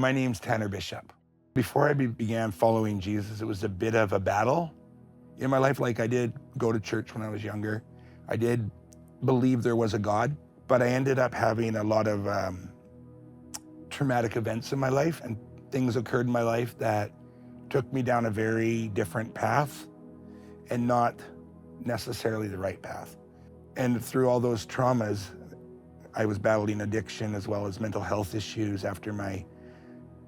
My name's Tanner Bishop. Before I began following Jesus, it was a bit of a battle in my life. Like, I did go to church when I was younger. I did believe there was a God, but I ended up having a lot of traumatic events in my life, and things occurred in my life that took me down a very different path and not necessarily the right path. And through all those traumas, I was battling addiction as well as mental health issues after my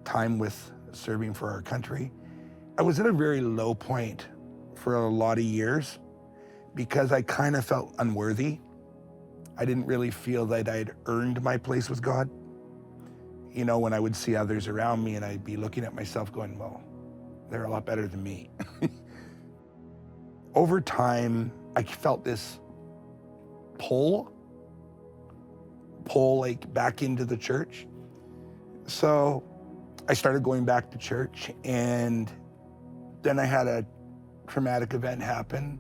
time with serving for our country. I was at a very low point for a lot of years because I kind of felt unworthy. I didn't really feel that I'd earned my place with God. You know, when I would see others around me and I'd be looking at myself going, well, they're a lot better than me. Over time, I felt this pull like back into the church. So I started going back to church, and then I had a traumatic event happen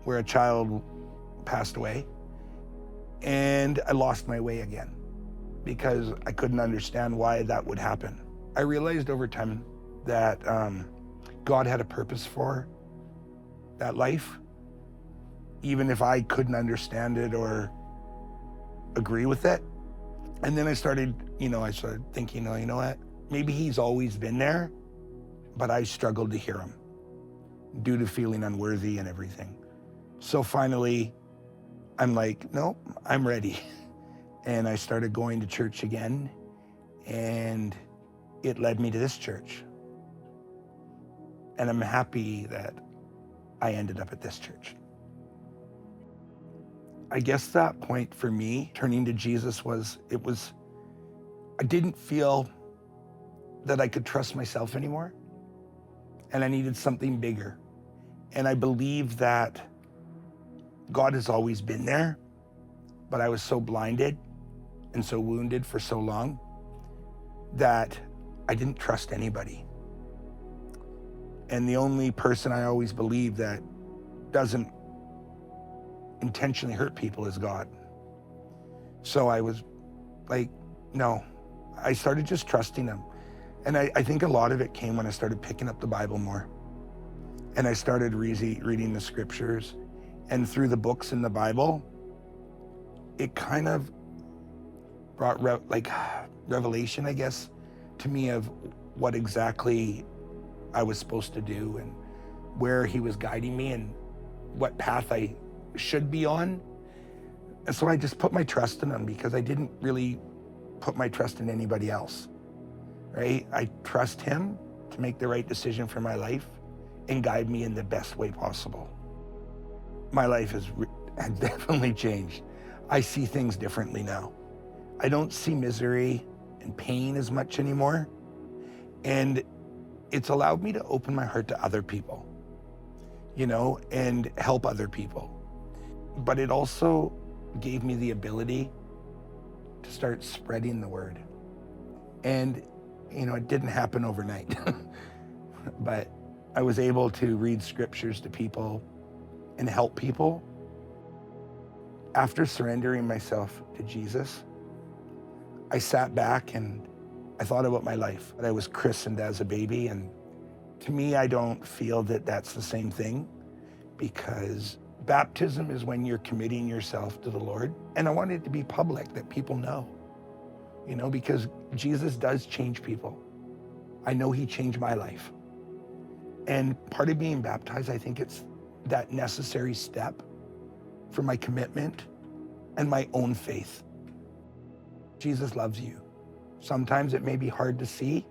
where a child passed away, and I lost my way again because I couldn't understand why that would happen. I realized over time that God had a purpose for that life, even if I couldn't understand it or agree with it. And then I started thinking, oh, you know what? Maybe he's always been there, but I struggled to hear him due to feeling unworthy and everything. So finally, I'm like, no, I'm ready. And I started going to church again, and it led me to this church. And I'm happy that I ended up at this church. I guess that point for me, turning to Jesus, I didn't feel that I could trust myself anymore, and I needed something bigger. And I believe that God has always been there, but I was so blinded and so wounded for so long that I didn't trust anybody. And the only person I always believed that doesn't intentionally hurt people is God. So I was like, no. I started just trusting him. And I think a lot of it came when I started picking up the Bible more. And I started reading the scriptures. And through the books in the Bible, it kind of brought revelation, I guess, to me of what exactly I was supposed to do and where he was guiding me and what path I should be on. And so I just put my trust in him because I didn't really put my trust in anybody else, right? I trust him to make the right decision for my life and guide me in the best way possible. My life has definitely changed. I see things differently now. I don't see misery and pain as much anymore. And it's allowed me to open my heart to other people, and help other people. But it also gave me the ability to start spreading the word. And, it didn't happen overnight, but I was able to read scriptures to people and help people. After surrendering myself to Jesus, I sat back and I thought about my life. I was christened as a baby, and to me, I don't feel that that's the same thing, because baptism is when you're committing yourself to the Lord. And I want it to be public, that people know, because Jesus does change people. I know he changed my life. And part of being baptized, I think it's that necessary step for my commitment and my own faith. Jesus loves you. Sometimes it may be hard to see,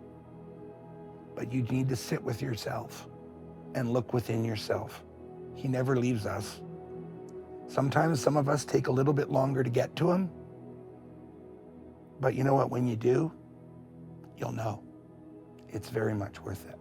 but you need to sit with yourself and look within yourself. He never leaves us. Sometimes some of us take a little bit longer to get to him, but you know what? When you do, you'll know. It's very much worth it.